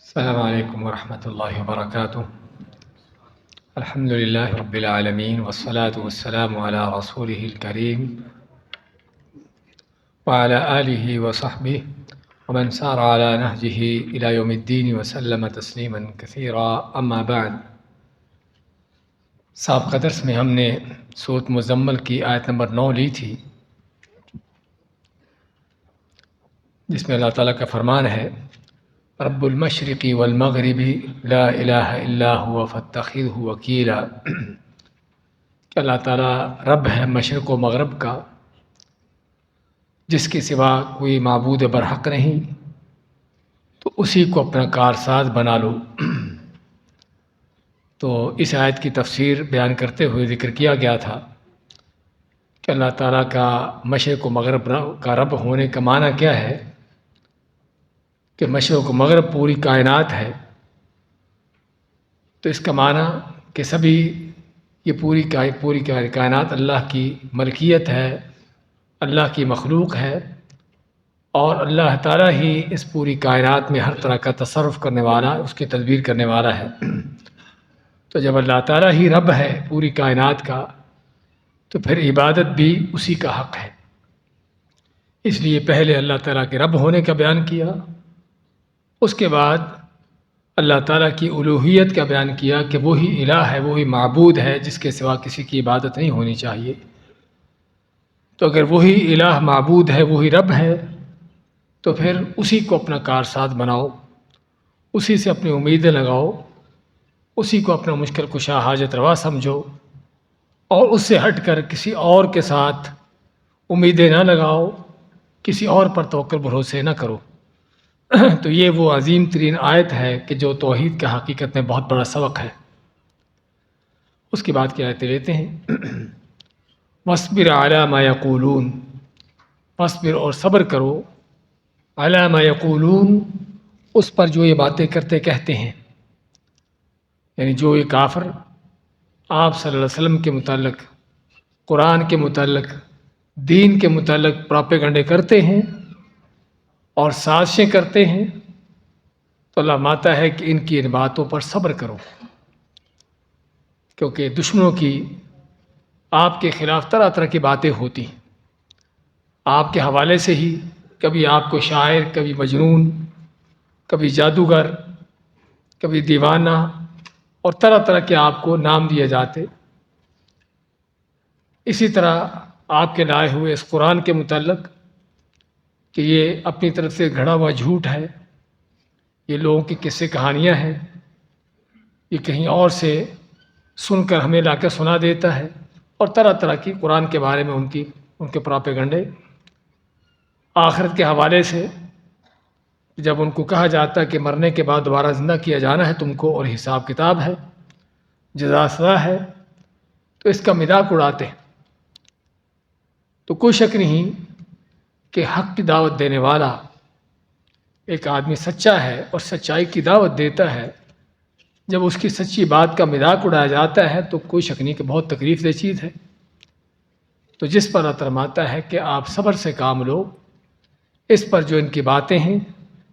السلام علیکم ورحمۃ اللہ وبرکاتہ۔ الحمد للہ رب العالمین والصلاة والسلام علی رسولہ الکریم وعلی آلہ وصحبہ ومن سار علی نہجہ الی یوم الدین وسلم تسلیما کثیرا، اما بعد۔ سابقہ درس میں ہم نے سورۃ مزمل کی آیت نمبر 9 لی تھی، جس میں اللہ تعالیٰ کا فرمان ہے رب المشرق والمغرب لا الہ الا هو فاتخذہ وکیلا، کہ اللہ تعالیٰ رب ہے مشرق و مغرب کا، جس کے سوا کوئی معبود برحق نہیں، تو اسی کو اپنا کارساز بنا لو۔ تو اس آیت کی تفسیر بیان کرتے ہوئے ذکر کیا گیا تھا کہ اللہ تعالیٰ کا مشرق و مغرب کا رب ہونے کا معنی کیا ہے، کہ مشرق و مغرب پوری کائنات ہے، تو اس کا معنی کہ سبھی یہ پوری کائنات اللہ کی ملکیت ہے، اللہ کی مخلوق ہے، اور اللہ تعالیٰ ہی اس پوری کائنات میں ہر طرح کا تصرف کرنے والا، اس کی تدبیر کرنے والا ہے۔ تو جب اللہ تعالیٰ ہی رب ہے پوری کائنات کا، تو پھر عبادت بھی اسی کا حق ہے۔ اس لیے پہلے اللہ تعالیٰ کے رب ہونے کا بیان کیا، اس کے بعد اللہ تعالیٰ کی الوہیت کا بیان کیا کہ وہی الہ ہے، وہی معبود ہے، جس کے سوا کسی کی عبادت نہیں ہونی چاہیے۔ تو اگر وہی الہ معبود ہے، وہی رب ہے، تو پھر اسی کو اپنا کارساز بناؤ، اسی سے اپنی امیدیں لگاؤ، اسی کو اپنا مشکل کشا حاجت روا سمجھو، اور اس سے ہٹ کر کسی اور کے ساتھ امیدیں نہ لگاؤ، کسی اور پر توکل بھروسے نہ کرو۔ تو یہ وہ عظیم ترین آیت ہے کہ جو توحید کا حقیقت میں بہت بڑا سبق ہے۔ اس کے بعد کی آیتیں لیتے ہیں۔ وَاصْبِرْ عَلَىٰ مَا يَقُولُونَ، وَاصْبِرْ اور صبر کرو، عَلَىٰ مَا يَقُولُونَ اس پر جو یہ باتیں کہتے ہیں، یعنی جو یہ کافر آپ صلی اللہ علیہ وسلم کے متعلق، قرآن کے متعلق، دین کے متعلق پروپیگنڈے کرتے ہیں اور سازشیں کرتے ہیں، تو اللہ ماتا ہے کہ ان کی ان باتوں پر صبر کرو، کیونکہ دشمنوں کی آپ کے خلاف طرح طرح کی باتیں ہوتی ہیں۔ آپ کے حوالے سے ہی کبھی آپ کو شاعر، کبھی مجنون، کبھی جادوگر، کبھی دیوانہ، اور طرح طرح کے آپ کو نام دیے جاتے۔ اسی طرح آپ کے لائے ہوئے اس قرآن کے متعلق کہ یہ اپنی طرف سے گھڑا ہوا جھوٹ ہے، یہ لوگوں کی قصے کہانیاں ہیں، یہ کہیں اور سے سن کر ہمیں لا کر سنا دیتا ہے، اور طرح طرح کی قرآن کے بارے میں ان کے پروپیگنڈے۔ آخرت کے حوالے سے جب ان کو کہا جاتا ہے کہ مرنے کے بعد دوبارہ زندہ کیا جانا ہے تم کو، اور حساب کتاب ہے، جزا سزا ہے، تو اس کا مذاق اڑاتے ہیں۔ تو کوئی شک نہیں کہ حق کی دعوت دینے والا ایک آدمی سچا ہے اور سچائی کی دعوت دیتا ہے، جب اس کی سچی بات کا مذاق اڑایا جاتا ہے تو کوئی شک نہیں کہ بہت تکلیف دہ چیز ہے۔ تو جس پر اللہ فرماتا ہے کہ آپ صبر سے کام لو، اس پر جو ان کی باتیں ہیں،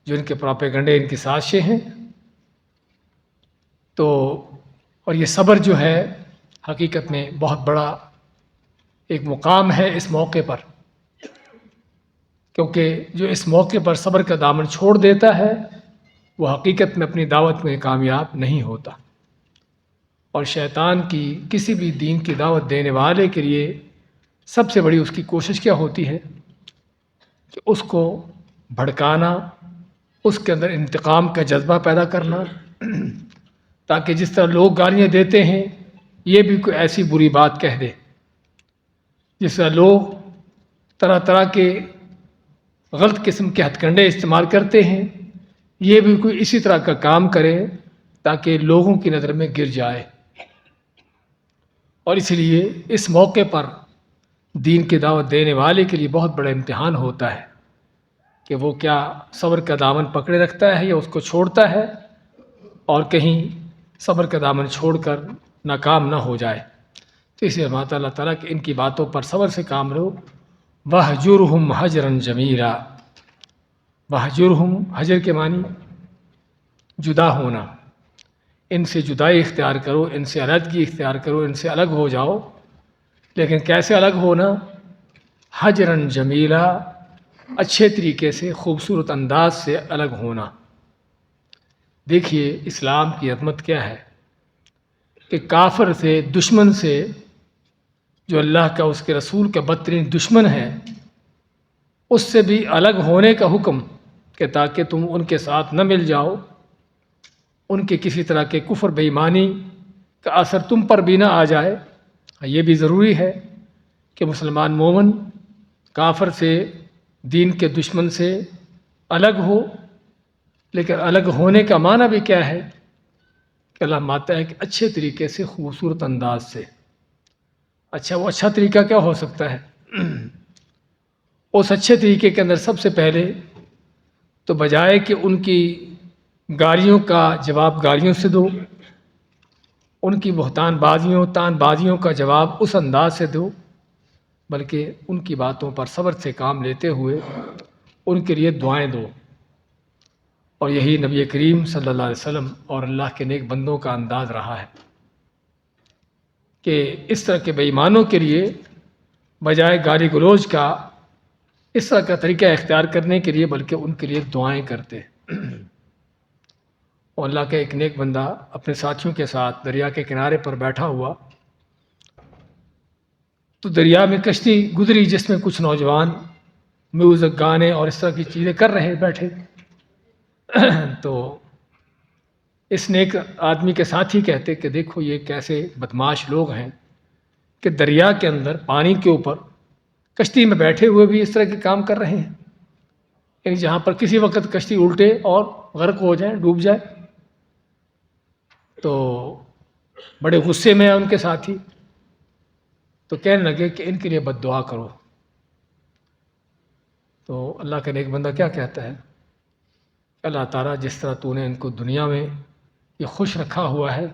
جو ان کے پروپیگنڈے، ان کی سازشیں ہیں، تو اور یہ صبر جو ہے حقیقت میں بہت بڑا ایک مقام ہے اس موقع پر، کیونکہ جو اس موقع پر صبر کا دامن چھوڑ دیتا ہے وہ حقیقت میں اپنی دعوت میں کامیاب نہیں ہوتا۔ اور شیطان کی کسی بھی دین کی دعوت دینے والے کے لیے سب سے بڑی اس کی کوشش کیا ہوتی ہے کہ اس کو بھڑکانا، اس کے اندر انتقام کا جذبہ پیدا کرنا، تاکہ جس طرح لوگ گالیاں دیتے ہیں یہ بھی کوئی ایسی بری بات کہہ دے، جس طرح لوگ طرح طرح کے غلط قسم کے ہتھ کنڈے استعمال کرتے ہیں، یہ بھی کوئی اسی طرح کا کام کرے تاکہ لوگوں کی نظر میں گر جائے۔ اور اس لیے اس موقع پر دین کی دعوت دینے والے کے لیے بہت بڑا امتحان ہوتا ہے کہ وہ کیا صبر کا دامن پکڑے رکھتا ہے یا اس کو چھوڑتا ہے، اور کہیں صبر کا دامن چھوڑ کر ناکام نہ ہو جائے۔ تو اس لیے اللہ تعالیٰ کہ ان کی باتوں پر صبر سے کام لو۔ وَاهْجُرْهُمْ هَجْرًا جَمِيلًا، وَاهْجُرْهُمْ حجر کے معنی جدا ہونا، ان سے جدائی اختیار کرو، ان سے علیحدگی اختیار کرو، ان سے الگ ہو جاؤ. لیکن کیسے الگ ہونا؟ حجرن جمیلا، اچھے طریقے سے، خوبصورت انداز سے الگ ہونا. دیکھیے اسلام کی عظمت کیا ہے کہ کافر سے، دشمن سے، جو اللہ کا، اس کے رسول کا بدترین دشمن ہے، اس سے بھی الگ ہونے کا حکم، کہ تاکہ تم ان کے ساتھ نہ مل جاؤ، ان کے کسی طرح کے کفر بے ایمانی کا اثر تم پر بھی نہ آ جائے. یہ بھی ضروری ہے کہ مسلمان مومن کافر سے، دین کے دشمن سے الگ ہو. لیکن الگ ہونے کا معنی بھی کیا ہے کہ اللہ مانتا ہے کہ اچھے طریقے سے، خوبصورت انداز سے. اچھا، وہ اچھا طریقہ کیا ہو سکتا ہے؟ اس اچھے طریقے کے اندر سب سے پہلے تو بجائے کہ ان کی گالیوں کا جواب گالیوں سے دو، ان کی بہتان بازیوں، تان بازیوں کا جواب اس انداز سے دو، بلکہ ان کی باتوں پر صبر سے کام لیتے ہوئے ان کے لیے دعائیں دو. اور یہی نبی کریم صلی اللہ علیہ وسلم اور اللہ کے نیک بندوں کا انداز رہا ہے کہ اس طرح کے بے ایمانوں کے لیے بجائے گالی گلوچ کا، اس طرح کا طریقہ اختیار کرنے کے لیے، بلکہ ان کے لیے دعائیں کرتے. اور اللہ کا ایک نیک بندہ اپنے ساتھیوں کے ساتھ دریا کے کنارے پر بیٹھا ہوا، تو دریا میں کشتی گزری جس میں کچھ نوجوان میوزک، گانے اور اس طرح کی چیزیں کر رہے بیٹھے. تو اس نیک آدمی کے ساتھ ہی کہتے کہ دیکھو یہ کیسے بدماش لوگ ہیں کہ دریا کے اندر، پانی کے اوپر، کشتی میں بیٹھے ہوئے بھی اس طرح کے کام کر رہے ہیں. یعنی جہاں پر کسی وقت کشتی الٹے اور غرق ہو جائیں، ڈوب جائے. تو بڑے غصے میں ہیں ان کے ساتھی، تو کہنے لگے کہ ان کے لیے بد دعا کرو. تو اللہ کا نیک بندہ کیا کہتا ہے؟ اللہ تعالیٰ جس طرح تو نے ان کو دنیا میں یہ خوش رکھا ہوا ہے،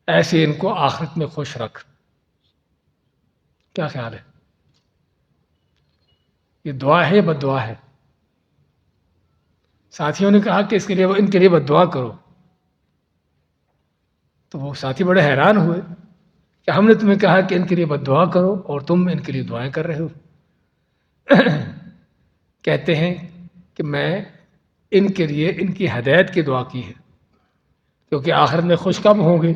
ایسے ان کو آخرت میں خوش رکھ. کیا خیال ہے؟ یہ دعا ہے یا بد دعا ہے؟ ساتھیوں نے کہا کہ ان کے لیے بد دعا کرو. تو وہ ساتھی بڑے حیران ہوئے کہ ہم نے تمہیں کہا کہ ان کے لیے بد دعا کرو اور تم ان کے لیے دعائیں کر رہے ہو. کہتے ہیں کہ میں ان کے لیے ان کی ہدایت کی دعا کی ہے، کیونکہ آخرت میں خوش کب ہوں گے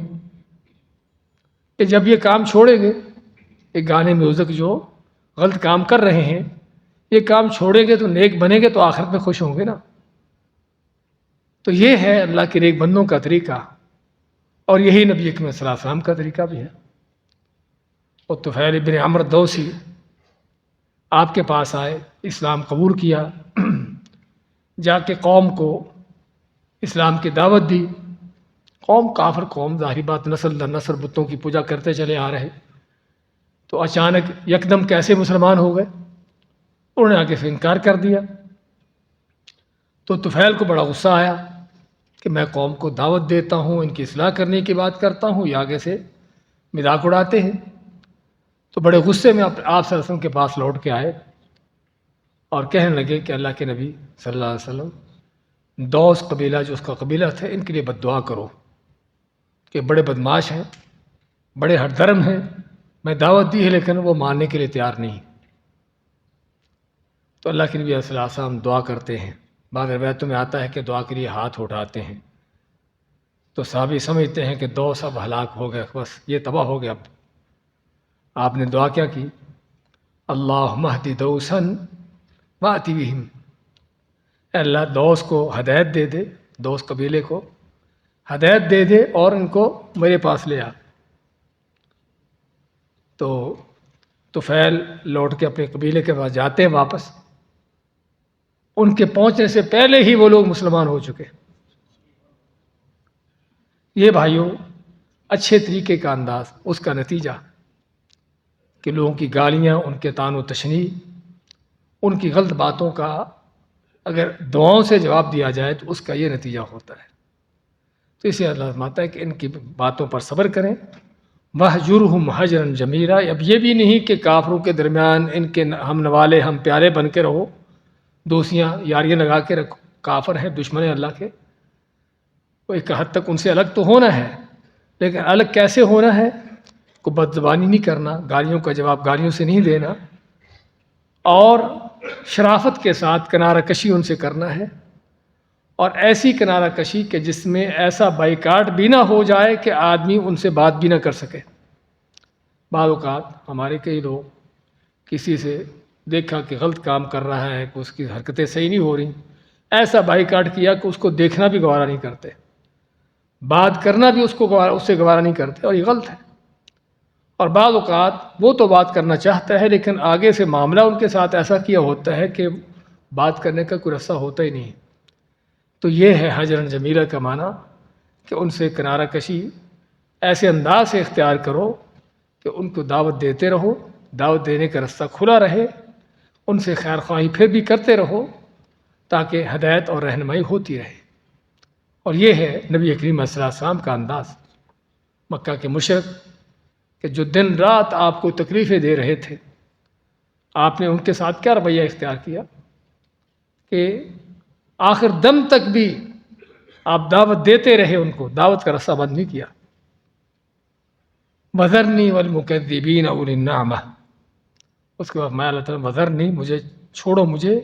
کہ جب یہ کام چھوڑیں گے. یہ گانے میوزک جو غلط کام کر رہے ہیں، یہ کام چھوڑیں گے تو نیک بنیں گے تو آخرت میں خوش ہوں گے نا. تو یہ ہے اللہ کے نیک بندوں کا طریقہ، اور یہی نبی اکرم صلی اللہ علیہ وسلم کا طریقہ بھی ہے. اور طفیل بن عمرو دوسی آپ کے پاس آئے، اسلام قبول کیا، جا کے قوم کو اسلام کی دعوت دی. قوم کافر قوم، ظاہری بات، نسل در نسل بتوں کی پوجا کرتے چلے آ رہے. تو اچانک یکدم کیسے مسلمان ہو گئے؟ انہوں نے آگے سے انکار کر دیا. تو طفیل کو بڑا غصہ آیا کہ میں قوم کو دعوت دیتا ہوں، ان کی اصلاح کرنے کی بات کرتا ہوں، یہ آگے سے مذاق اڑاتے ہیں. تو بڑے غصے میں آپ صلی اللہ علیہ وسلم کے پاس لوٹ کے آئے اور کہنے لگے کہ اللہ کے نبی صلی اللہ علیہ وسلم، دوس قبیلہ جو اس کا قبیلہ تھا، ان کے لیے بد دعا کرو کہ بڑے بدماش ہیں، بڑے ہٹ درم ہیں. میں دعوت دی ہے لیکن وہ ماننے کے لیے تیار نہیں. تو اللہ کے نبی صلی اللہ علیہ وسلم دعا کرتے ہیں. بعض روایتوں میں آتا ہے کہ دعا کے لیے ہاتھ اٹھاتے ہیں. تو صحابی سمجھتے ہیں کہ دوس اب ہلاک ہو گئے، بس یہ تباہ ہو گیا. اب آپ نے دعا کیا کی؟ اللہم اہد دوسن واتی بہم، اے اللہ دوس کو ہدایت دے دے، دوس قبیلے کو ہدایت دے دے اور ان کو میرے پاس لے آ. تو طفیل لوٹ کے اپنے قبیلے کے پاس جاتے ہیں واپس. ان کے پہنچنے سے پہلے ہی وہ لوگ مسلمان ہو چکے. یہ بھائیوں اچھے طریقے کا انداز، اس کا نتیجہ کہ لوگوں کی گالیاں، ان کے طعن و تشنیع، ان کی غلط باتوں کا اگر دعاؤں سے جواب دیا جائے تو اس کا یہ نتیجہ ہوتا ہے. تو اسے اللہ فرماتا ہے کہ ان کی باتوں پر صبر کریں. وَاہْجُرْهُمْ هَجْرًا جَمِيلًا، اب یہ بھی نہیں کہ کافروں کے درمیان ان کے ہم نوالے، ہم پیارے بن کے رہو، دوستیاں یاریاں لگا کے رکھو. کافر ہیں، دشمن ہیں اللہ کے، وہ ایک حد تک ان سے الگ تو ہونا ہے، لیکن الگ کیسے ہونا ہے؟ کو بد زبانی نہیں کرنا، گالیوں کا جواب گالیوں سے نہیں دینا، اور شرافت کے ساتھ کنارہ کشی ان سے کرنا ہے، اور ایسی کنارہ کشی کہ جس میں ایسا بائیکاٹ بھی نہ ہو جائے کہ آدمی ان سے بات بھی نہ کر سکے۔ بعض اوقات ہمارے کئی لوگ کسی سے دیکھا کہ غلط کام کر رہا ہے، کہ اس کی حرکتیں صحیح نہیں ہو رہی، ایسا بائیکاٹ کیا کہ اس کو دیکھنا بھی گوارا نہیں کرتے، بات کرنا بھی اس سے گوارا نہیں کرتے، اور یہ غلط ہے۔ اور بعض اوقات وہ تو بات کرنا چاہتا ہے، لیکن آگے سے معاملہ ان کے ساتھ ایسا کیا ہوتا ہے کہ بات کرنے کا کوئی رستہ ہوتا ہی نہیں۔ تو یہ ہے ہجرن جمیلہ کا معنی، کہ ان سے کنارہ کشی ایسے انداز سے اختیار کرو کہ ان کو دعوت دیتے رہو، دعوت دینے کا رستہ کھلا رہے، ان سے خیر خواہی پھر بھی کرتے رہو، تاکہ ہدایت اور رہنمائی ہوتی رہے۔ اور یہ ہے نبی کریم صلی اللہ علیہ وسلم کا انداز۔ مکہ کے مشرک کہ جو دن رات آپ کو تکلیفیں دے رہے تھے، آپ نے ان کے ساتھ کیا رویہ اختیار کیا کہ آخر دم تک بھی آپ دعوت دیتے رہے، ان کو دعوت کا رستہ بند نہیں کیا۔ وذرنی والمکذبین اولی النعمہ، اس کے بعد میں اللہ تعالیٰ وذرنی، مجھے چھوڑو مجھے،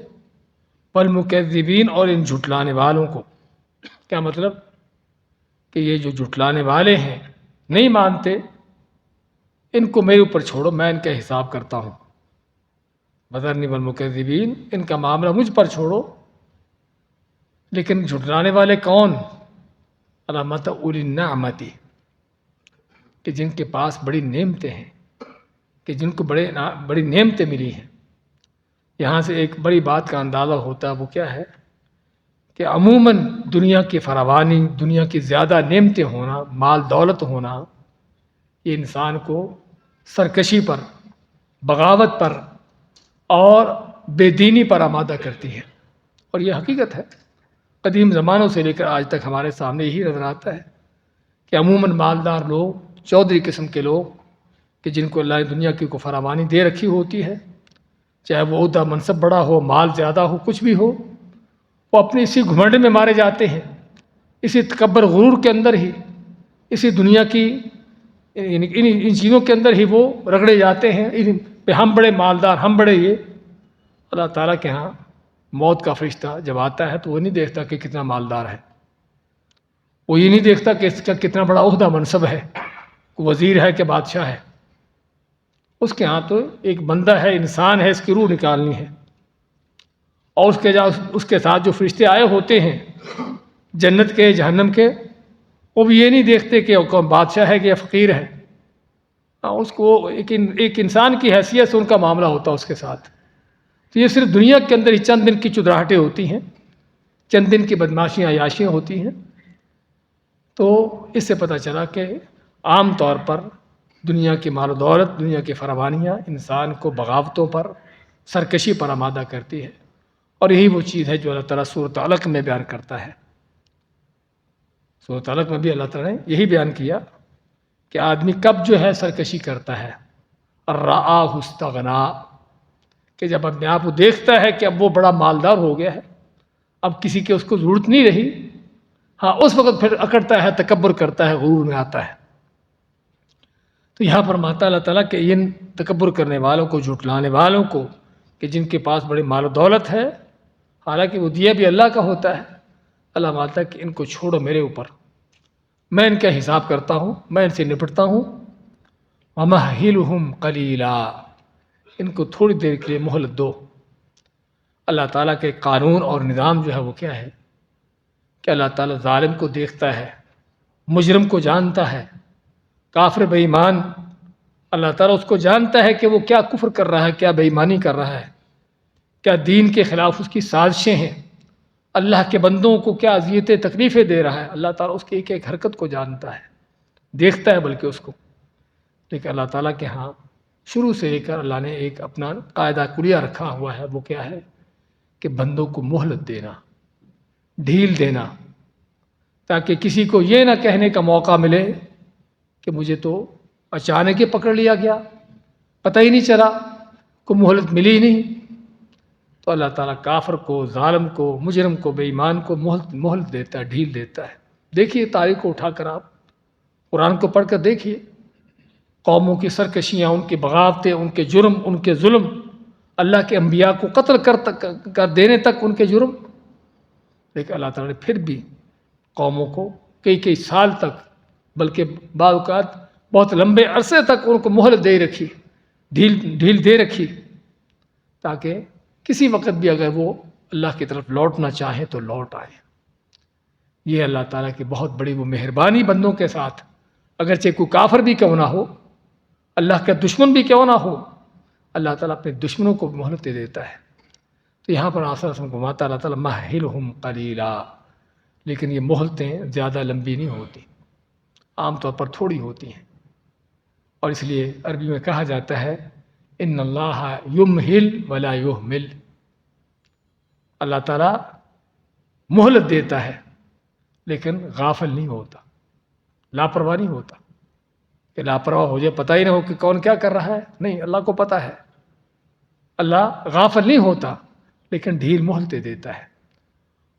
والمکذبین، اور ان جھٹلانے والوں کو۔ کیا مطلب؟ کہ یہ جو جھٹلانے والے ہیں، نہیں مانتے، ان کو میرے اوپر چھوڑو، میں ان کا حساب کرتا ہوں۔ وذرنی والمکذبین، ان کا معاملہ مجھ پر چھوڑو۔ لیکن جھٹلانے والے کون؟ علامت اولی النعمتی، کہ جن کے پاس بڑی نعمتیں ہیں، کہ جن کو بڑی نعمتیں ملی ہیں۔ یہاں سے ایک بڑی بات کا اندازہ ہوتا ہے، وہ کیا ہے کہ عموماً دنیا کی فراوانی، دنیا کی زیادہ نعمتیں ہونا، مال دولت ہونا، یہ انسان کو سرکشی پر، بغاوت پر اور بے دینی پر آمادہ کرتی ہے، اور یہ حقیقت ہے۔ قدیم زمانوں سے لے کر آج تک ہمارے سامنے یہی نظر آتا ہے کہ عموماً مالدار لوگ، چودھری قسم کے لوگ، کہ جن کو اللہ نے دنیا کی کو فراوانی دے رکھی ہوتی ہے، چاہے وہ عہدہ منصب بڑا ہو، مال زیادہ ہو، کچھ بھی ہو، وہ اپنے اسی گھمنڈ میں مارے جاتے ہیں، اسی تکبر غرور کے اندر ہی، اسی دنیا کی ان چیزوں کے اندر ہی وہ رگڑے جاتے ہیں، پہ ہم بڑے مالدار، ہم بڑے یہ۔ اللہ تعالیٰ کے ہاں موت کا فرشتہ جب آتا ہے تو وہ نہیں دیکھتا کہ کتنا مالدار ہے، وہ یہ نہیں دیکھتا کہ اس کا کتنا بڑا عہدہ منصب ہے، وزیر ہے کہ بادشاہ ہے۔ اس کے ہاں تو ایک بندہ ہے، انسان ہے، اس کی روح نکالنی ہے، اور اس کے ساتھ جو فرشتے آئے ہوتے ہیں، جنت کے، جہنم کے، وہ بھی یہ نہیں دیکھتے کہ وہ کون بادشاہ ہے کہ یا فقیر ہے۔ اس کو ایک انسان کی حیثیت سے ان کا معاملہ ہوتا ہے اس کے ساتھ۔ تو یہ صرف دنیا کے اندر ہی چند دن کی چدراہٹیں ہوتی ہیں، چند دن کی بدماشیاں، عیاشیاں ہوتی ہیں۔ تو اس سے پتہ چلا کہ عام طور پر دنیا کی مال و دولت، دنیا کی فراوانیاں انسان کو بغاوتوں پر، سرکشی پر آمادہ کرتی ہے، اور یہی وہ چیز ہے جو اللہ تعالیٰ سورۃ علق میں بیان کرتا ہے۔ سورۃ علق میں بھی اللہ تعالیٰ نے یہی بیان کیا کہ آدمی کب جو ہے سرکشی کرتا ہے، الرآہ استغنا، کہ جب اپنے آپ کو دیکھتا ہے کہ اب وہ بڑا مالدار ہو گیا ہے، اب کسی کی اس کو ضرورت نہیں رہی، ہاں اس وقت پھر اکڑتا ہے، تکبر کرتا ہے، غرور میں آتا ہے۔ تو یہاں فرماتا اللہ تعالیٰ کہ ان تکبر کرنے والوں کو، جھٹلانے والوں کو، کہ جن کے پاس بڑی مال و دولت ہے، حالانکہ وہ دیا بھی اللہ کا ہوتا ہے، اللہ مانتا ہے کہ ان کو چھوڑو میرے اوپر، میں ان کا حساب کرتا ہوں، میں ان سے نپٹتا ہوں۔ وَمَهِّلُهُمْ قَلِيلًا، ان کو تھوڑی دیر کے لیے مہلت دو۔ اللہ تعالیٰ کے قانون اور نظام جو ہے وہ کیا ہے کہ اللہ تعالیٰ ظالم کو دیکھتا ہے، مجرم کو جانتا ہے، کافر بے ایمان، اللہ تعالیٰ اس کو جانتا ہے کہ وہ کیا کفر کر رہا ہے، کیا بے ایمانی کر رہا ہے، کیا دین کے خلاف اس کی سازشیں ہیں، اللہ کے بندوں کو کیا اذیتیں تکلیفیں دے رہا ہے۔ اللہ تعالیٰ اس کی ایک ایک حرکت کو جانتا ہے، دیکھتا ہے بلکہ اس کو۔ لیکن اللہ تعالیٰ کے ہاں شروع سے لے کر اللہ نے ایک اپنا قاعدہ کلیہ رکھا ہوا ہے، وہ کیا ہے کہ بندوں کو مہلت دینا، ڈھیل دینا، تاکہ کسی کو یہ نہ کہنے کا موقع ملے کہ مجھے تو اچانک ہی پکڑ لیا گیا، پتہ ہی نہیں چلا، کوئی مہلت ملی نہیں۔ تو اللہ تعالیٰ کافر کو، ظالم کو، مجرم کو، بے ایمان کو مہلت دیتا ہے، ڈھیل دیتا ہے۔ دیکھیے تاریخ کو اٹھا کر آپ قرآن کو پڑھ کر دیکھیے، قوموں کی سرکشیاں، ان کی بغاوتیں، ان کے جرم، ان کے ظلم، اللہ کے انبیاء کو قتل کر دینے تک ان کے جرم، لیکن اللہ تعالیٰ نے پھر بھی قوموں کو کئی سال تک، بلکہ بعض اوقات بہت لمبے عرصے تک ان کو مہلت دے رکھی، ڈھیل دے رکھی، تاکہ کسی وقت بھی اگر وہ اللہ کی طرف لوٹنا چاہیں تو لوٹ آئیں۔ یہ اللہ تعالیٰ کی بہت بڑی وہ مہربانی بندوں کے ساتھ، اگرچہ کوئی کافر بھی کیوں نہ ہو، اللہ کا دشمن بھی کیوں نہ ہو، اللہ تعالیٰ اپنے دشمنوں کو مہلت دے دیتا ہے۔ تو یہاں پر آصر رسم گھماتا اللہ تعالیٰ مہلہم قلیلا، لیکن یہ مہلتیں زیادہ لمبی نہیں ہوتی، عام طور پر تھوڑی ہوتی ہیں، اور اس لیے عربی میں کہا جاتا ہے ان اللہ یمہل ولا یہمل، اللہ تعالیٰ مہلت دیتا ہے لیکن غافل نہیں ہوتا، لاپرواہ نہیں ہوتا کہ لاپرواہ ہو جائے، پتہ ہی نہ ہو کہ کون کیا کر رہا ہے، نہیں، اللہ کو پتہ ہے، اللہ غافل نہیں ہوتا لیکن ڈھیل مہلتیں دیتا ہے۔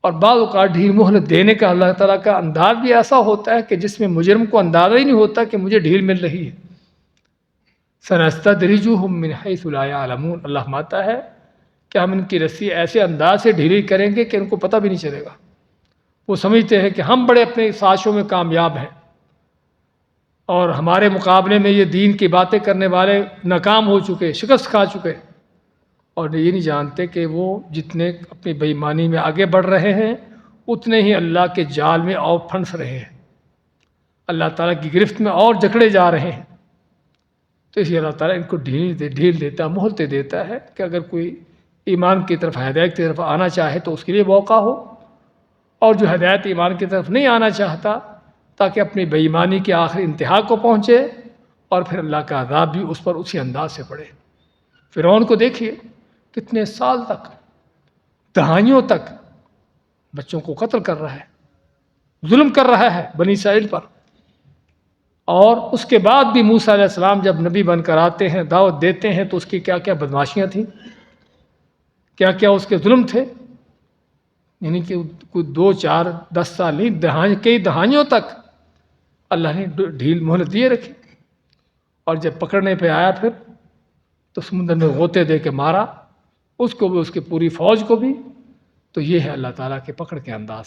اور بعض اوقات ڈھیل مہلت دینے کا اللہ تعالیٰ کا انداز بھی ایسا ہوتا ہے کہ جس میں مجرم کو اندازہ ہی نہیں ہوتا کہ مجھے ڈھیل مل رہی ہے۔ سنستدرجہم من حیث لا یعلمون، اللہ فرماتا ہے کہ ہم ان کی رسی ایسے انداز سے ڈھیلی کریں گے کہ ان کو پتہ بھی نہیں چلے گا، وہ سمجھتے ہیں کہ ہم بڑے اپنے سازشوں میں کامیاب ہیں اور ہمارے مقابلے میں یہ دین کی باتیں کرنے والے ناکام ہو چکے، شکست کھا چکے، اور یہ نہیں جانتے کہ وہ جتنے اپنی بے ایمانی میں آگے بڑھ رہے ہیں اتنے ہی اللہ کے جال میں اور پھنس رہے ہیں، اللہ تعالیٰ کی گرفت میں اور جکڑے جا رہے ہیں۔ تو اس لیے اللہ تعالیٰ ان کو ڈھیل دیتا، مہلتیں دیتا ہے کہ اگر کوئی ایمان کی طرف، ہدایت کی طرف آنا چاہے تو اس کے لیے موقع ہو، اور جو ہدایت ایمان کی طرف نہیں آنا چاہتا تاکہ اپنی بے ایمانی کے آخری انتہا کو پہنچے، اور پھر اللہ کا عذاب بھی اس پر اسی انداز سے پڑے۔ فرعون کو دیکھیے کتنے سال تک، دہائیوں تک بچوں کو قتل کر رہا ہے، ظلم کر رہا ہے بنی اسرائیل پر، اور اس کے بعد بھی موسیٰ علیہ السلام جب نبی بن کر آتے ہیں، دعوت دیتے ہیں، تو اس کی کیا کیا بدماشیاں تھیں، کیا کیا اس کے ظلم تھے، یعنی کہ کوئی 2 4 10 سال نہیں، کئی دہائیوں تک اللہ نے ڈھیل مہلت دیے رکھی، اور جب پکڑنے پہ آیا پھر تو سمندر میں غوطے دے کے مارا، اس کو بھی، اس کی پوری فوج کو بھی۔ تو یہ ہے اللہ تعالیٰ کے پکڑ کے انداز،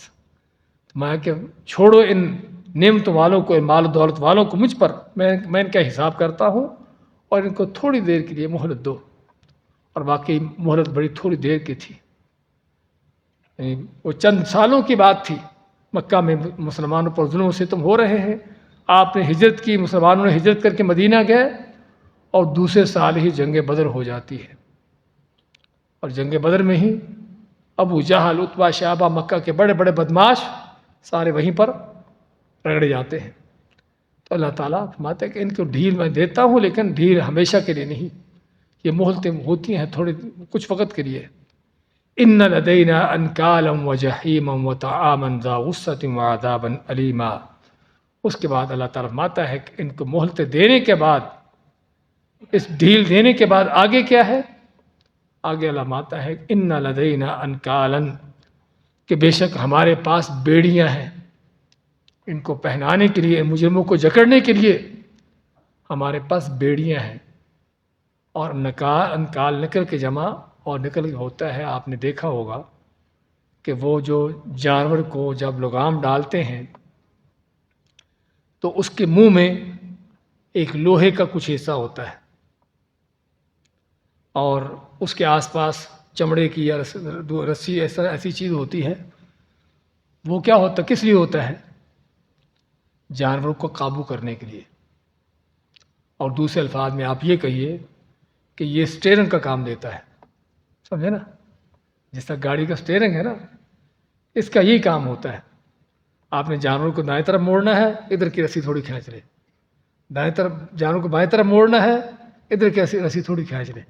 میں کہ چھوڑو ان نعمت والوں کو، ان مال و دولت والوں کو مجھ پر، میں ان کا حساب کرتا ہوں، اور ان کو تھوڑی دیر کے لیے مہلت دو۔ اور واقعی مہلت بڑی تھوڑی دیر کی تھی، یعنی وہ چند سالوں کی بات تھی، مکہ میں مسلمانوں پر ظلم و ستم ہو رہے ہیں، آپ نے ہجرت کی، مسلمانوں نے ہجرت کر کے مدینہ گئے، اور دوسرے سال ہی جنگ بدر ہو جاتی ہے، اور جنگ بدر میں ہی ابو جہل، عتبہ، شیبہ، مکہ کے بڑے بڑے بدماش سارے وہیں پر رگڑے جاتے ہیں۔ تو اللہ تعالیٰ فرماتا ہے کہ ان کو ڈھیل میں دیتا ہوں، لیکن ڈھیل ہمیشہ کے لیے نہیں، یہ مہلتیں ہوتی ہیں تھوڑے کچھ وقت کے لیے۔ ان لدینا انکالا وجحیما وطعاما ذا غصۃ وعذابا علیما، اس کے بعد اللہ تعالیٰ فرماتا ہے کہ ان کو مہلتیں دینے کے بعد، اس ڈھیل دینے کے بعد آگے کیا ہے؟ آگے اللہ فرماتا ہے ان لدینا انکالا، کہ بے شک ہمارے پاس بیڑیاں ہیں، ان کو پہنانے کے لیے، مجرموں کو جکڑنے کے لیے ہمارے پاس بیڑیاں ہیں۔ اور انکال نکل کے جمع، اور نکل ہوتا ہے، آپ نے دیکھا ہوگا کہ وہ جو جانور کو جب لگام ڈالتے ہیں تو اس کے منہ میں ایک لوہے کا کچھ حصہ ہوتا ہے، اور اس کے آس پاس چمڑے کی یا رسی ایسی چیز ہوتی ہے، وہ کیا ہوتا، کس لیے ہوتا ہے؟ جانوروں کو قابو کرنے کے لیے۔ اور دوسرے الفاظ میں آپ یہ کہیے کہ یہ سٹیئرنگ کا کام دیتا ہے، سمجھے نا، جس طرح گاڑی کا سٹیئرنگ ہے نا، اس کا یہی کام ہوتا ہے۔ آپ نے جانور کو دائیں طرف موڑنا ہے، ادھر کی رسی تھوڑی کھینچ لے، دائیں طرف جانور کو بائیں طرف موڑنا ہے، ادھر کی رسی تھوڑی کھینچ لے۔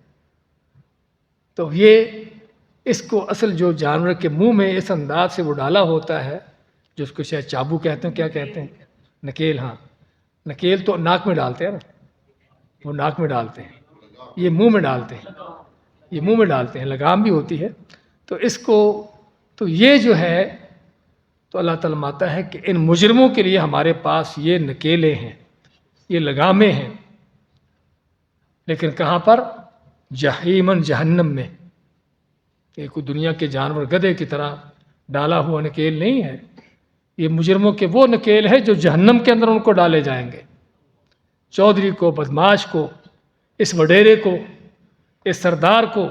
تو یہ اس کو اصل جو جانور کے منہ میں اس انداز سے وہ ڈالا ہوتا ہے، جو اس کو شاید چابو کہتے ہیں، کیا کہتے ہیں، نکیل، ہاں نکیل تو ناک میں ڈالتے ہیں نا، وہ ناک میں ڈالتے ہیں، یہ منہ میں ڈالتے ہیں، یہ منہ میں ڈالتے ہیں، لگام بھی ہوتی ہے۔ تو اس کو، تو یہ جو ہے، تو تو اللہ تعالیٰ فرماتا ہے کہ ان مجرموں کے لیے ہمارے پاس یہ نکیلے ہیں، یہ لگامیں ہیں، لیکن کہاں پر؟ جہیمن، جہنم میں۔ کہ کوئی دنیا کے جانور گدھے کی طرح ڈالا ہوا نکیل نہیں ہے، یہ مجرموں کے وہ نکیل ہے جو جہنم کے اندر ان کو ڈالے جائیں گے۔ چودھری کو، بدماش کو، اس وڈیرے کو، اس سردار کو،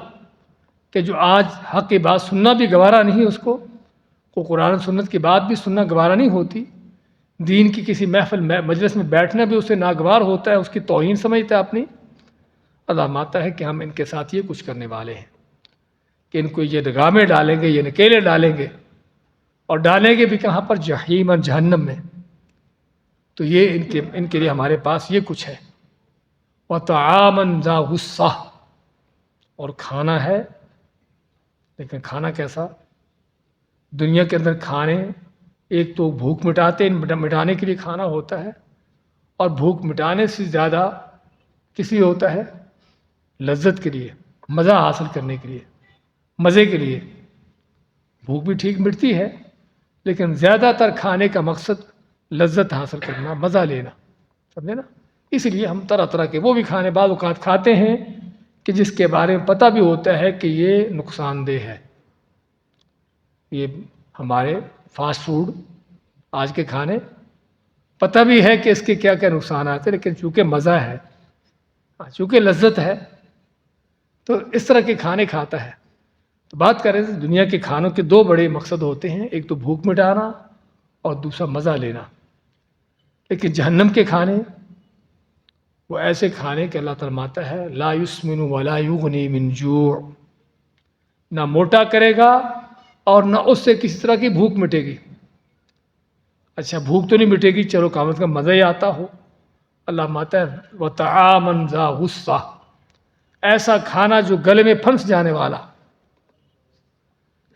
کہ جو آج حق کی بات سننا بھی گوارا نہیں اس کو قرآن سنت کی بات بھی سننا گوارا نہیں ہوتی، دین کی کسی محفل مجلس میں بیٹھنا بھی اسے ناگوار ہوتا ہے، اس کی توہین سمجھتا ہے اپنی۔ اللہ ماتا ہے کہ ہم ان کے ساتھ یہ کچھ کرنے والے ہیں کہ ان کو یہ لگامیں ڈالیں گے، یہ نکیلے ڈالیں گے، اور ڈالیں گے بھی کہاں پر؟ جہیم، جہنم میں۔ تو یہ ان کے لیے ہمارے پاس یہ کچھ ہے۔ وَطَعَامًا ذَا غُصَّةٍ، اور کھانا ہے، لیکن کھانا کیسا؟ دنیا کے اندر کھانے ایک تو بھوک مٹانے کے لیے کھانا ہوتا ہے، اور بھوک مٹانے سے زیادہ کس لیے ہوتا ہے؟ لذت کے لیے، مزہ حاصل کرنے کے لیے، مزے کے لیے۔ بھوک بھی ٹھیک مٹتی ہے، لیکن زیادہ تر کھانے کا مقصد لذت حاصل کرنا، مزہ لینا، سمجھے نا؟ اس لیے ہم طرح طرح کے وہ بھی کھانے بعض اوقات کھاتے ہیں کہ جس کے بارے میں پتہ بھی ہوتا ہے کہ یہ نقصان دہ ہے۔ یہ ہمارے فاسٹ فوڈ، آج کے کھانے، پتہ بھی ہے کہ اس کے کیا کیا نقصانات ہیں، لیکن چونکہ مزہ ہے، چونکہ لذت ہے، تو اس طرح کے کھانے کھاتا ہے۔ تو بات کریں تو دنیا کے کھانوں کے دو بڑے مقصد ہوتے ہیں، ایک تو بھوک مٹانا اور دوسرا مزہ لینا۔ لیکن جہنم کے کھانے وہ ایسے کھانے کہ اللہ تعالیٰ فرماتا ہے لا یسمن ولا یغنی من جوع، نہ موٹا کرے گا اور نہ اس سے کسی طرح کی بھوک مٹے گی۔ اچھا بھوک تو نہیں مٹے گی، چلو قیامت کا مزہ ہی آتا ہو۔ اللہ ماتا ہے وَطَعَامًا ذَا غُصَّةٍ، ایسا کھانا جو گلے میں پھنس جانے والا،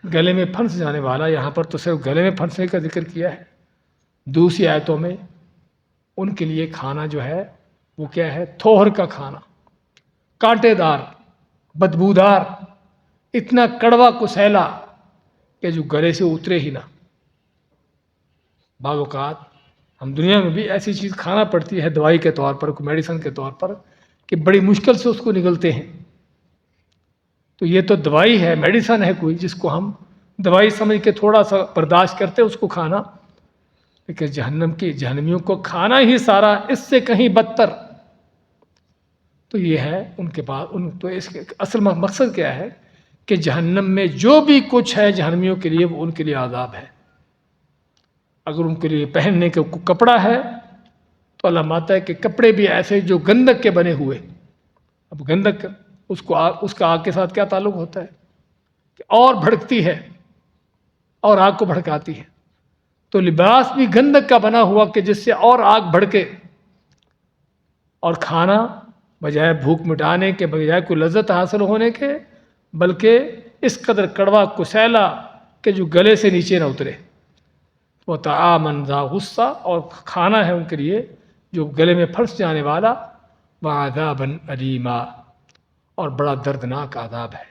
گلے میں پھنس جانے والا۔ یہاں پر تو صرف گلے میں پھنسنے کا ذکر کیا ہے، دوسری آیتوں میں ان کے لیے کھانا جو ہے وہ کیا ہے؟ تھوہر کا کھانا، کانٹے دار، بدبودار، اتنا کڑوا کسیلا کہ جو گلے سے اترے ہی نہ۔ بعض اوقات ہم دنیا میں بھی ایسی چیز کھانا پڑتی ہے دوائی کے طور پر، کوئی میڈیسن کے طور پر، کہ بڑی مشکل سے اس کو نگلتے ہیں۔ تو یہ تو دوائی ہے، میڈیسن ہے کوئی، جس کو ہم دوائی سمجھ کے تھوڑا سا برداشت کرتے اس کو کھانا، لیکن جہنمیوں کو کھانا ہی سارا اس سے کہیں بدتر۔ تو یہ ہے ان کے پاس، تو اس کے اصل مقصد کیا ہے کہ جہنم میں جو بھی کچھ ہے جہنمیوں کے لیے وہ ان کے لیے عذاب ہے۔ اگر ان کے لیے پہننے کا کپڑا ہے تو اللہ ماتا ہے کہ کپڑے بھی ایسے جو گندک کے بنے ہوئے۔ اب گندک اس کا آگ کے ساتھ کیا تعلق ہوتا ہے کہ اور بھڑکتی ہے اور آگ کو بھڑکاتی ہے۔ تو لباس بھی گندک کا بنا ہوا کہ جس سے اور آگ بھڑکے، اور کھانا بجائے بھوک مٹانے کے، بجائے کوئی لذت حاصل ہونے کے، بلکہ اس قدر کڑوا کسیلا کہ جو گلے سے نیچے نہ اترے۔ وَطَعَامًا ذَا غُصَّةٍ، اور کھانا ہے ان کے لیے جو گلے میں پھنس جانے والا، وَعَذَابًا أَلِيمًا، اور بڑا دردناک عذاب ہے۔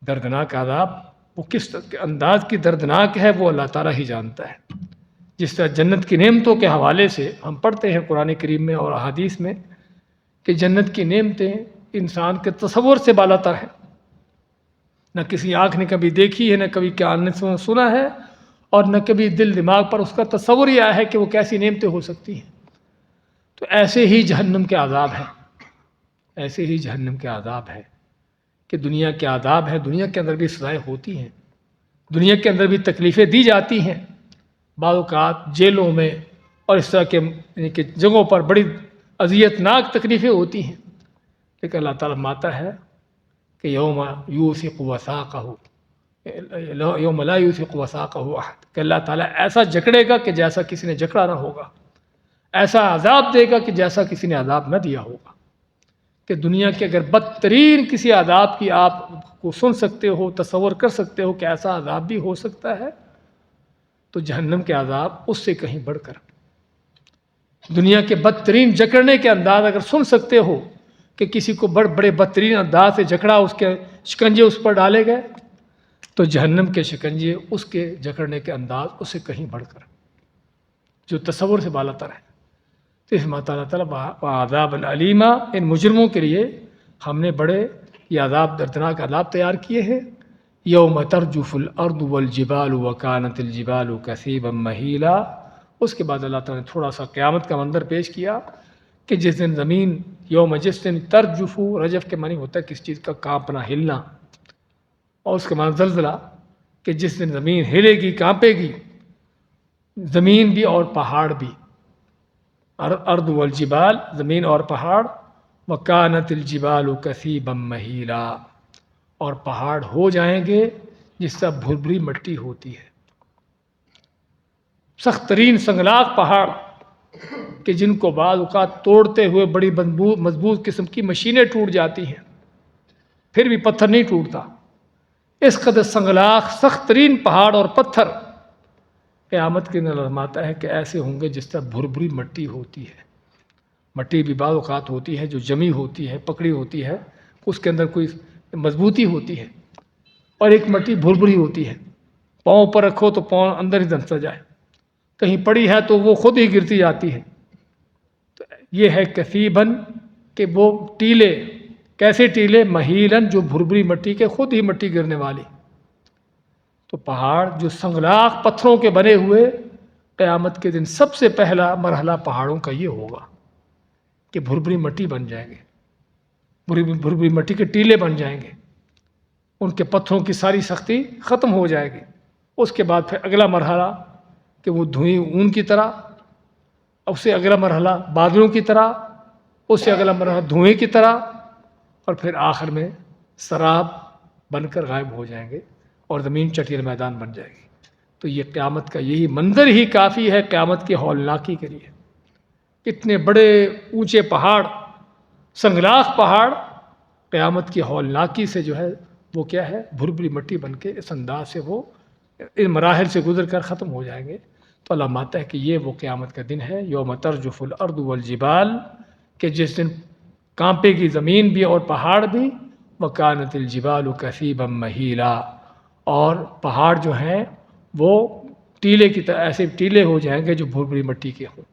دردناک عذاب وہ کس انداز کی دردناک ہے وہ اللہ تعالیٰ ہی جانتا ہے۔ جس طرح جنت کی نعمتوں کے حوالے سے ہم پڑھتے ہیں قرآن کریم میں اور احادیث میں کہ جنت کی نعمتیں انسان کے تصور سے بالا تر ہیں، نہ کسی آنکھ نے کبھی دیکھی ہے، نہ کبھی کان نے سنا ہے، اور نہ کبھی دل دماغ پر اس کا تصور ہی آیا ہے کہ وہ کیسی نعمتیں ہو سکتی ہیں۔ تو ایسے ہی جہنم کے عذاب ہیں، ایسے ہی جہنم کے عذاب ہے کہ دنیا کے عذاب ہے، دنیا کے اندر بھی سزائیں ہوتی ہیں، دنیا کے اندر بھی تکلیفیں دی جاتی ہیں، بعض اوقات جیلوں میں اور اس طرح کے جگہوں پر بڑی اذیت ناک تکلیفیں ہوتی ہیں، لیکن اللہ تعالیٰ ماتا ہے کہ یوم یوثق وثاقہ، یوم لا یوثق وثاقہ احد، کہ اللہ تعالیٰ ایسا جکڑے گا کہ جیسا کسی نے جکڑا نہ ہوگا، ایسا عذاب دے گا کہ جیسا کسی نے عذاب نہ دیا ہوگا۔ کہ دنیا کے اگر بدترین کسی عذاب کی آپ کو سن سکتے ہو، تصور کر سکتے ہو کہ ایسا عذاب بھی ہو سکتا ہے، تو جہنم کے عذاب اس سے کہیں بڑھ کر۔ دنیا کے بدترین جکڑنے کے انداز اگر سن سکتے ہو کہ کسی کو بڑے بدترین انداز سے جکڑا، اس کے شکنجے اس پر ڈالے گئے، تو جہنم کے شکنجے اس کے جکڑنے کے انداز اس سے کہیں بڑھ کر جو تصور سے بالا تر ہے۔ تو اس اللہ تعالیٰ عذاب العلیمہ، ان مجرموں کے لیے ہم نے بڑے یہ عذاب دردناک عذاب تیار کیے ہیں۔ یوم ترجف الارض والجبال وکانت الجبال کثیبا مہیلا۔ اس کے بعد اللہ تعالیٰ نے تھوڑا سا قیامت کا منظر پیش کیا کہ جس دن زمین جس دن ترجف، رجف کے معنی ہوتا ہے کس چیز کا کانپنا، ہلنا، اور اس کے معنی زلزلہ، کہ جس دن زمین ہلے گی، کانپے گی، زمین بھی اور پہاڑ بھی، ارض والجبال، زمین اور پہاڑ، وکانت الجبال کثیبا مہیلا، اور پہاڑ ہو جائیں گے جس طرح بھربھری مٹی ہوتی ہے، سخت ترین سنگلاخ پہاڑ کہ جن کو بعض اوقات توڑتے ہوئے بڑی مضبوط قسم کی مشینیں ٹوٹ جاتی ہیں، پھر بھی پتھر نہیں ٹوٹتا۔ اس قدر سنگلاخ سخت ترین پہاڑ اور پتھر قیامت کے دن فرماتا ہے کہ ایسے ہوں گے جس طرح بھربھری مٹی ہوتی ہے۔ مٹی بھی بعض اوقات ہوتی ہے جو جمی ہوتی ہے، پکڑی ہوتی ہے، اس کے اندر کوئی مضبوطی ہوتی ہے، اور ایک مٹی بھربھری ہوتی ہے، پاؤں پر رکھو تو پاؤں اندر ہی دھنستا جائے، کہیں پڑی ہے تو وہ خود ہی گرتی جاتی ہے۔ تو یہ ہے کثیباً کہ وہ ٹیلے، کیسے ٹیلے؟ مہیلاً، جو بھربھری مٹی کے خود ہی مٹی گرنے والی۔ تو پہاڑ جو سنگلاخ پتھروں کے بنے ہوئے، قیامت کے دن سب سے پہلا مرحلہ پہاڑوں کا یہ ہوگا کہ بھربھری مٹی بن جائیں گے، بھربھری مٹی کے ٹیلے بن جائیں گے، ان کے پتھروں کی ساری سختی ختم ہو جائے گی۔ اس کے بعد پھر اگلا مرحلہ کہ وہ دھوئیں اون کی طرح، اس سے اگلا مرحلہ بادلوں کی طرح، اس سے اگلا مرحلہ دھوئیں کی طرح، اور پھر آخر میں سراب بن کر غائب ہو جائیں گے اور زمین چٹیل میدان بن جائے گی۔ تو یہ قیامت کا یہی منظر ہی کافی ہے قیامت کی ہولناکی کے لیے۔ اتنے بڑے اونچے پہاڑ، سنگلاخ پہاڑ، قیامت کی ہولناکی سے جو ہے وہ کیا ہے؟ بھربھری مٹی بن کے اس انداز سے وہ ان مراحل سے گزر کر ختم ہو جائیں گے۔ تو اللہ مانتا ہے کہ یہ وہ قیامت کا دن ہے، یوم ترجف الارض والجبال، کہ جس دن کانپے گی زمین بھی اور پہاڑ بھی، وکانت الجبال کثیبا مہیلا، اور پہاڑ جو ہیں وہ ٹیلے کی طرح ایسے ٹیلے ہو جائیں گے جو بھربھری مٹی کے ہوں۔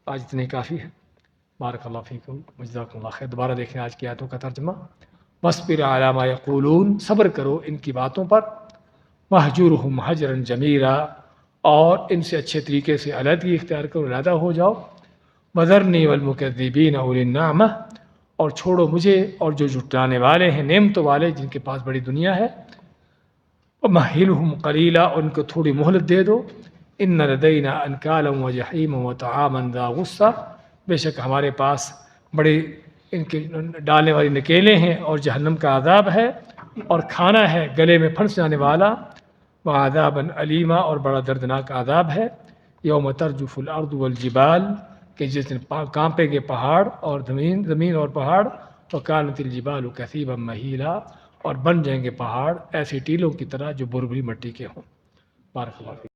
آج اتنے کافی ہے۔ بارک اللہ فیکم، جزاکم اللہ خیر۔ دوبارہ دیکھیں آج کی آیتوں کا ترجمہ۔ وَاصْبِرْ عَلَىٰ مَا يَقُولُونَ، صبر کرو ان کی باتوں پر، وَاهْجُرْهُمْ هَجْرًا جَمِيلًا، اور ان سے اچھے طریقے سے علیحدگی اختیار کرو، علیحدہ ہو جاؤ۔ وَذَرْنِي وَالْمُكَذِّبِينَ أُولِي النَّعْمَةِ، اور چھوڑو مجھے اور جو جھٹلانے والے ہیں، نعمتوں والے جن کے پاس بڑی دنیا ہے۔ وَمَهِّلْهُمْ قَلِيلًا، ان کو تھوڑی مہلت دے دو۔ إِنَّ لَدَيْنَا أَنْكَالًا وَجَحِيمًا وَطَعَامًا ذَا غُصَّةٍ، بے شک ہمارے پاس بڑے ان کے ڈالنے والی نکیلیں ہیں اور جہنم کا عذاب ہے، اور کھانا ہے گلے میں پھنس جانے والا، وعذابًا علیما، اور بڑا دردناک عذاب ہے۔ یوم ترجف الارض والجبال، کہ جس دن کانپے گے پہاڑ اور زمین اور پہاڑ، وکانت الجبال کثیبا مہیلا، اور بن جائیں گے پہاڑ ایسے ٹیلوں کی طرح جو بھربھری مٹی کے ہوں۔ بارک اللہ فیک۔